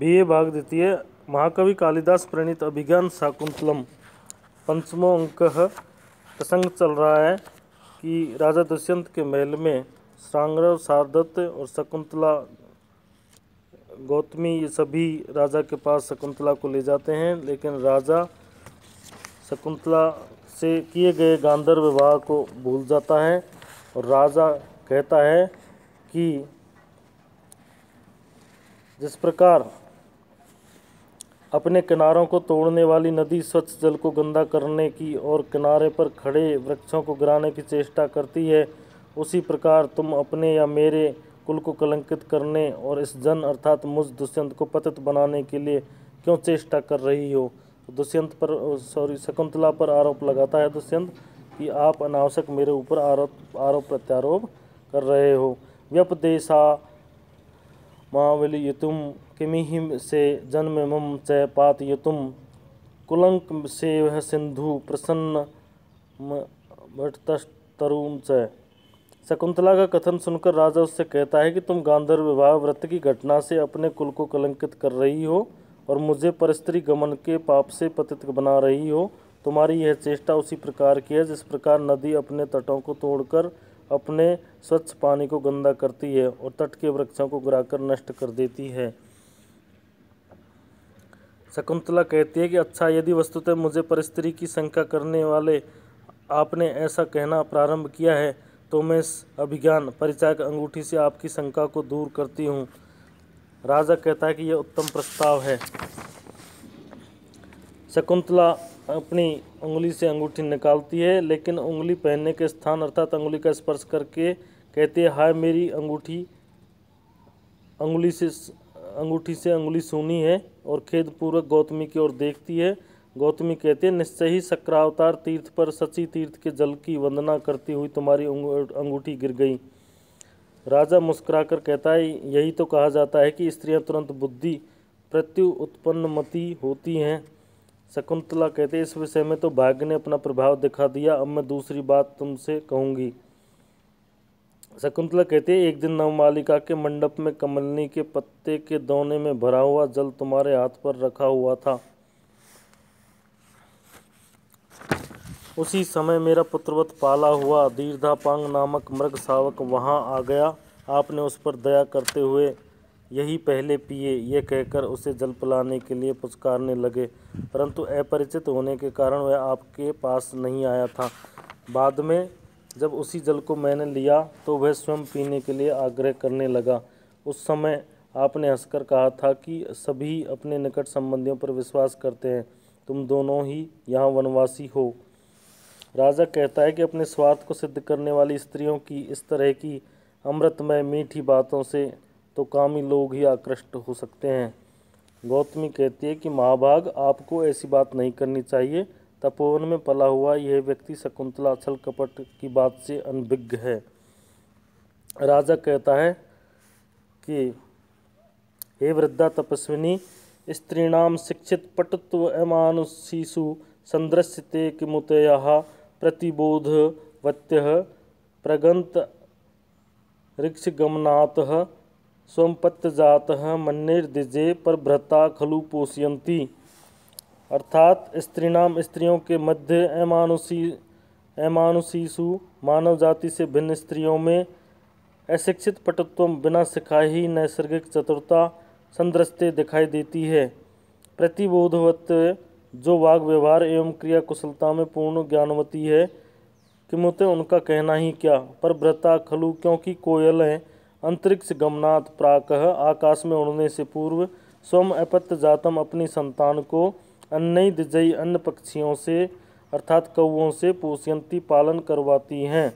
BA भाग द्वितीय। महाकवि कालिदास प्रणीत अभिज्ञान शाकुंतलम। पंचमो अंक। प्रसंग चल रहा है कि राजा दुष्यंत के महल में श्रांगरव, शार्दूल और शकुंतला, गौतमी, ये सभी राजा के पास शकुंतला को ले जाते हैं, लेकिन राजा शकुंतला से किए गए गांधर्व विवाह को भूल जाता है और राजा कहता है कि जिस प्रकार अपने किनारों को तोड़ने वाली नदी स्वच्छ जल को गंदा करने की और किनारे पर खड़े वृक्षों को गिराने की चेष्टा करती है, उसी प्रकार तुम अपने या मेरे कुल को कलंकित करने और इस जन अर्थात मुझ दुष्यंत को पतित बनाने के लिए क्यों चेष्टा कर रही हो। दुष्यंत पर शकुंतला पर आरोप लगाता है दुष्यंत कि आप अनावश्यक मेरे ऊपर आरोप प्रत्यारोप कर रहे हो। व्यपदेशा मावलियुतुम किमिहि से जन्ममं च पातयितुम कुलंक सेवः सिंधु प्रसन्न भटतस्तरुं च। शकुंतला का कथन सुनकर राजा उससे कहता है कि तुम गांधर्व विवाह व्रत की घटना से अपने कुल को कलंकित कर रही हो और मुझे परस्त्री गमन के पाप से पतित बना रही हो। तुम्हारी यह चेष्टा उसी प्रकार की है जिस प्रकार नदी अपने तटों को तोड़कर अपने स्वच्छ पानी को गंदा करती है और तट के वृक्षों को गिराकर नष्ट कर देती है। शकुंतला कहती है कि अच्छा, यदि वस्तुतः मुझे परस्त्री की शंका करने वाले आपने ऐसा कहना प्रारंभ किया है तो मैं इस अभिज्ञान परिचायक अंगूठी से आपकी शंका को दूर करती हूँ। राजा कहता है कि यह उत्तम प्रस्ताव है। शकुंतला अपनी उंगली से अंगूठी निकालती है, लेकिन उंगली पहनने के स्थान अर्थात अंगुली का स्पर्श करके कहती है, हाय मेरी अंगूठी से अंगुली सूनी है, और खेदपूर्वक गौतमी की ओर देखती है। गौतमी कहती है, निश्चय ही शक्रावतार तीर्थ पर शची तीर्थ के जल की वंदना करती हुई तुम्हारी अंगूठी गिर गई। राजा मुस्कुराकर कहता है, यही तो कहा जाता है कि स्त्रियां तुरंत बुद्धि प्रत्युत्पन्नमती होती हैं। शकुंतला कहते हैं, इस विषय में तो भाग्य ने अपना प्रभाव दिखा दिया, अब मैं दूसरी बात तुमसे कहूंगी। शकुंतला कहती है, एक दिन नवमालिका के मंडप में कमलनी के पत्ते के दोने में भरा हुआ जल तुम्हारे हाथ पर रखा हुआ था। उसी समय मेरा पुत्रवत पाला हुआ दीर्घापांग नामक मृग शावक वहां आ गया। आपने उस पर दया करते हुए यही पहले पिए, ये कहकर उसे जल पिलाने के लिए पुचकारने लगे, परंतु अपरिचित होने के कारण वह आपके पास नहीं आया था। बाद में जब उसी जल को मैंने लिया तो वह स्वयं पीने के लिए आग्रह करने लगा। उस समय आपने हंसकर कहा था कि सभी अपने निकट संबंधियों पर विश्वास करते हैं, तुम दोनों ही यहाँ वनवासी हो। राजा कहता है कि अपने स्वार्थ को सिद्ध करने वाली स्त्रियों की इस तरह की अमृतमय मीठी बातों से तो कामी लोग ही आकृष्ट हो सकते हैं। गौतमी कहती है कि महाभाग, आपको ऐसी बात नहीं करनी चाहिए। तपोवन में पला हुआ यह व्यक्ति शकुंतला छल कपट की बात से अनभिज्ञ है। राजा कहता है कि हे वृद्धा तपस्विनी, स्त्रीणाम शिक्षित पटुत्व अमानुषीषु संदृश्यते किमुतयः प्रतिबोधवत्यः प्रगंत ऋक्षगमनातः स्वंपत्यजातः मन्येर्दिजे परभ्रता खलु पोषयन्ति। अर्थात स्त्रियों के मध्य अमानुषीषु मानव जाति से भिन्न स्त्रियों में अशिक्षित पटुत्व बिना सिखाए ही नैसर्गिक चतुरता संदृश्यते दिखाई देती है। प्रतिबोधवत जो वाग व्यवहार एवं क्रिया कुशलता में पूर्ण ज्ञानवती है, किमुते उनका कहना ही क्या। परभ्रता खलु, क्योंकि कोयलें अंतरिक्ष गमनात् प्राकः, आकाश में उड़ने से पूर्व, स्वयं अपत्य जातम अपनी संतान को अन्य दिजई अन्य पक्षियों से अर्थात कौवों से पोषयंती पालन करवाती हैं।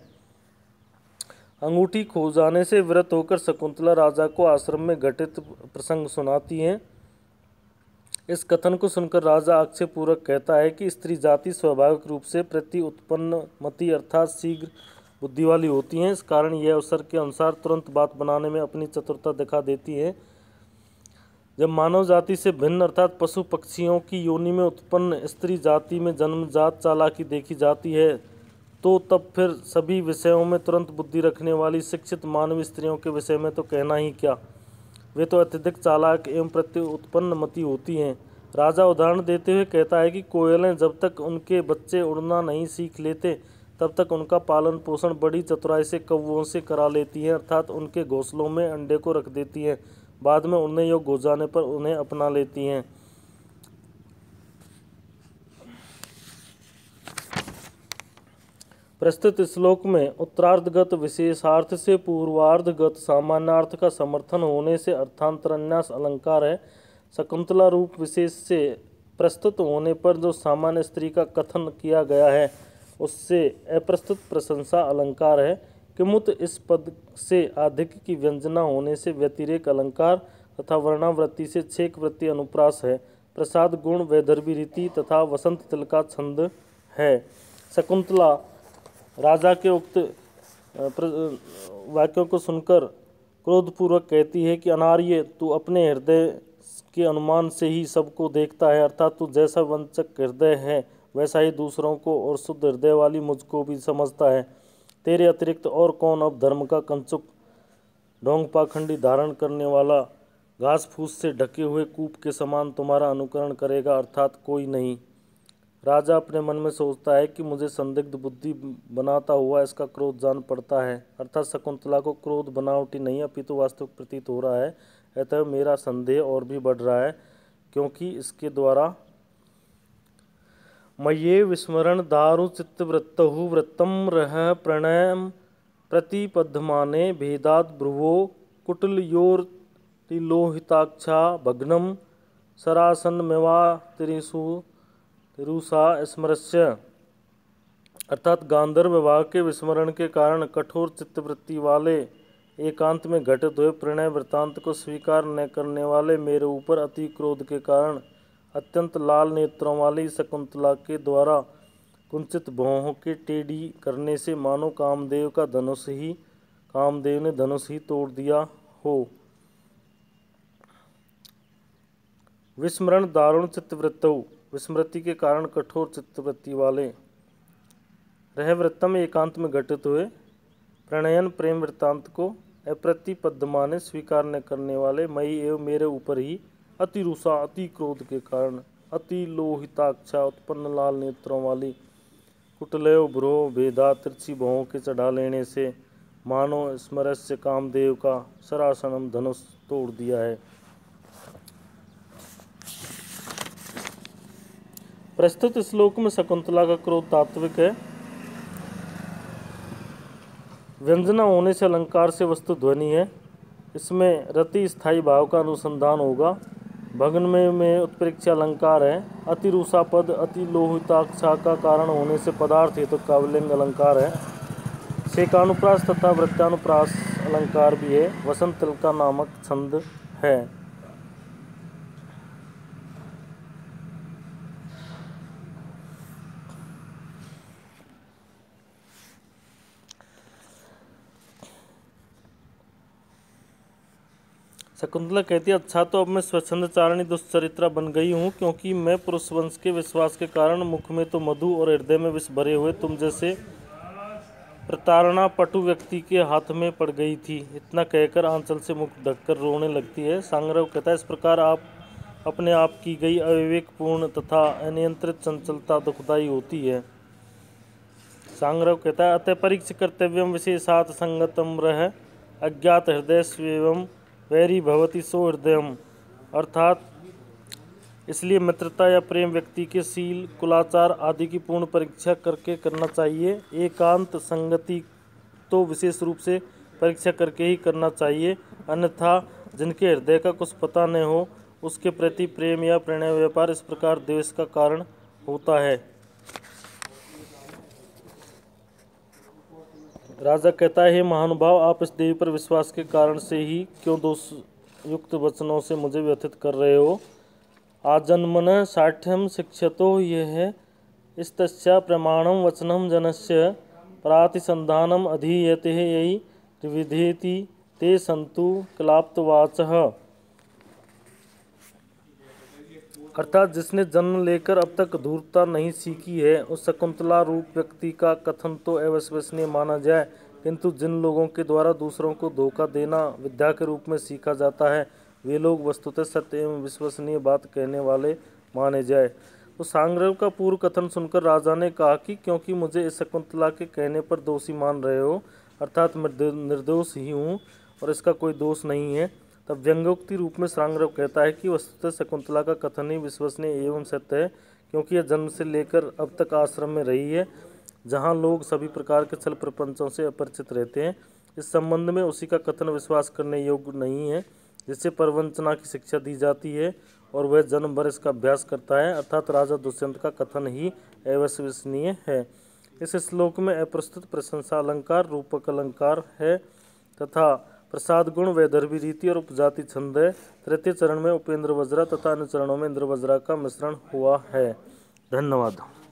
अंगूठी खो जाने से विरत होकर शकुंतला राजा को आश्रम में घटित प्रसंग सुनाती हैं। इस कथन को सुनकर राजा आक्षेपपूर्वक कहता है कि स्त्री जाति स्वाभाविक रूप से प्रति उत्पन्नमती अर्थात शीघ्र बुद्धि वाली होती हैं। इस कारण यह अवसर के अनुसार तुरंत बात बनाने में अपनी चतुरता दिखा देती है। जब मानव जाति से भिन्न अर्थात पशु पक्षियों की योनि में उत्पन्न स्त्री जाति में जन्मजात चालाकी देखी जाती है, तो तब फिर सभी विषयों में तुरंत बुद्धि रखने वाली शिक्षित मानवीय स्त्रियों के विषय में तो कहना ही क्या। वे तो अत्यधिक चालाक एवं प्रत्युत्पन्न मती होती हैं। राजा उदाहरण देते हुए कहता है कि कोयलें जब तक उनके बच्चे उड़ना नहीं सीख लेते तब तक उनका पालन पोषण बड़ी चतुराई से कौवों से करा लेती हैं, अर्थात उनके घोंसलों में अंडे को रख देती हैं। बाद में उड़ने योग्य हो जाने पर उन्हें अपना लेती हैं। प्रस्तुत श्लोक में उत्तरार्धगत विशेषार्थ से पूर्वार्धगत सामान्यार्थ का समर्थन होने से अर्थांतरन्यास अलंकार है। शकुंतला रूप विशेष से प्रस्तुत होने पर जो सामान्य स्त्री का कथन किया गया है उससे अप्रस्तुत प्रशंसा अलंकार है। किमुत इस पद से अधिक की व्यंजना होने से व्यतिरेक अलंकार तथा वर्णावृत्ति से छेक वृत्ति अनुप्रास है। प्रसाद गुण वैदर्भी रीति तथा वसंत तिल का छंद है। शकुंतला राजा के उक्त वाक्यों को सुनकर क्रोधपूर्वक कहती है कि अनार्य, तू अपने हृदय के अनुमान से ही सबको देखता है, अर्थात तू जैसा वंचक हृदय है वैसा ही दूसरों को और शुद्ध हृदय वाली मुझको भी समझता है। तेरे अतिरिक्त और कौन अब धर्म का कंचुक ढोंग पाखंडी धारण करने वाला घास फूस से ढके हुए कूप के समान तुम्हारा अनुकरण करेगा, अर्थात कोई नहीं। राजा अपने मन में सोचता है कि मुझे संदिग्ध बुद्धि बनाता हुआ इसका क्रोध जान पड़ता है, अर्थात शकुंतला को क्रोध बनावटी नहीं अपितु वास्तविक प्रतीत हो रहा है। अतः मेरा संदेह और भी बढ़ रहा है, क्योंकि इसके द्वारा मय्ये विस्मरण दारु चित्तवृत्तहु वृत्तम रह प्रणयम प्रतिपद्यमाने भेदाद भ्रुवो कुटिलयोर्तिलोहिताक्षा भग्नम सरासनमेवा तिरुषा स्मरस्य, अर्थात गांधर्व विवाह के विस्मरण के कारण कठोर चित्तवृत्ति वाले एकांत में घटित हुए प्रणय वृत्तांत को स्वीकार न करने वाले मेरे ऊपर अति क्रोध के कारण अत्यंत लाल नेत्रों वाली शकुंतला के द्वारा कुंचित भौहों के टेढ़ी करने से मानो कामदेव ने धनुष ही तोड़ दिया हो। विस्मरण दारुण चित्तवृत्तौ, विस्मृति के कारण कठोर चित्तवृत्ति वाले। रह वृत्तम, एकांत में घटित हुए। प्रणयन प्रेम वृत्तांत को अप्रतिपद्यमाने स्वीकार न करने वाले। मई एवं मेरे ऊपर ही अतिरुषा, अति क्रोध के कारण अति लोहिताक्षा उत्पन्न लाल नेत्रों वाली कुटलयो भ्रो भेदा तिरछी भौहों के चढ़ा लेने से मानो स्मरस्य कामदेव का सरासनम धनुष तोड़ दिया है। प्रस्तुत श्लोक में शकुंतला का क्रोध तात्विक है। व्यंजना होने से अलंकार से वस्तु ध्वनि है। इसमें रति स्थायी भाव का अनुसंधान होगा। भग्न में उत्प्रेक्ष्य अलंकार है। अतिरुषा पद अति लोहिताक्षा का कारण होने से पदार्थ हेतु काव्यलिंग अलंकार है। सेकानुप्रास तथा वृत्तानुप्रास अलंकार भी है। वसंत तिल का नामक छंद है। शकुंतला कहती है, अच्छा तो अब मैं स्वच्छंदचारिणी दुश्चरित्रा बन गई हूँ, क्योंकि मैं पुरुष वंश के विश्वास के कारण मुख में तो मधु और हृदय में विष भरे हुए तुम जैसे प्रताड़ना पटु व्यक्ति के हाथ में पड़ गई थी। इतना कहकर आंचल से मुख ढककर रोने लगती है। सांग्रव कहता है, इस प्रकार आप अपने आप की गई अविवेकपूर्ण तथा अनियंत्रित चंचलता दुखदायी होती है। सांग्रव कहता है, अतः परीक्ष कर्तव्यम विशेषात संगतम रह अज्ञात हृदय स्वेवम वैरी भवति सो हृदयम, अर्थात इसलिए मित्रता या प्रेम व्यक्ति के शील कुलाचार आदि की पूर्ण परीक्षा करके करना चाहिए। एकांत संगति तो विशेष रूप से परीक्षा करके ही करना चाहिए, अन्यथा जिनके हृदय का कुछ पता न हो उसके प्रति प्रेम या प्रणय व्यापार इस प्रकार द्वेष का कारण होता है। राजा कहता है, महानुभाव, आप इस देवी पर विश्वास के कारण से ही क्यों दोष युक्त वचनों से मुझे व्यथित कर रहे हो। आजन्मन साठ्यम शिक्षतो यह इस्तस्या प्रमाणम वचनम जनस्य प्रातिसंधानम अधीयते यही विधेति ते संतु क्लाप्तवाचः, अर्थात जिसने जन्म लेकर अब तक धूर्तता नहीं सीखी है उस शकुंतला रूप व्यक्ति का कथन तो अविश्वसनीय माना जाए, किंतु जिन लोगों के द्वारा दूसरों को धोखा देना विद्या के रूप में सीखा जाता है वे लोग वस्तुतः सत्य एवं विश्वसनीय बात कहने वाले माने जाए। तो सांग्रव का पूर्व कथन सुनकर राजा ने कहा कि क्योंकि मुझे इस शकुंतला के कहने पर दोषी मान रहे हो, अर्थात मैं निर्दोष ही हूँ और इसका कोई दोष नहीं है, तब व्यंग्योक्ति रूप में सांग्रव कहता है कि वस्तुतः शकुंतला का कथन ही विश्वसनीय एवं सत्य है, क्योंकि यह जन्म से लेकर अब तक आश्रम में रही है, जहाँ लोग सभी प्रकार के छल प्रपंचों से अपरिचित रहते हैं। इस संबंध में उसी का कथन विश्वास करने योग्य नहीं है जिससे प्रवंचना की शिक्षा दी जाती है और वह जन्म भर इसका अभ्यास करता है, अर्थात राजा दुष्यंत का कथन ही अविश्वसनीय है। इस श्लोक में अप्रस्तुत प्रशंसा अलंकार रूपक अलंकार है तथा प्रसाद गुण वैदर्भी रीति और उपजाति छंद है। तृतीय चरण में उपेंद्र वज्रा तथा अन्य चरणों में इंद्र वज्रा का मिश्रण हुआ है। धन्यवाद।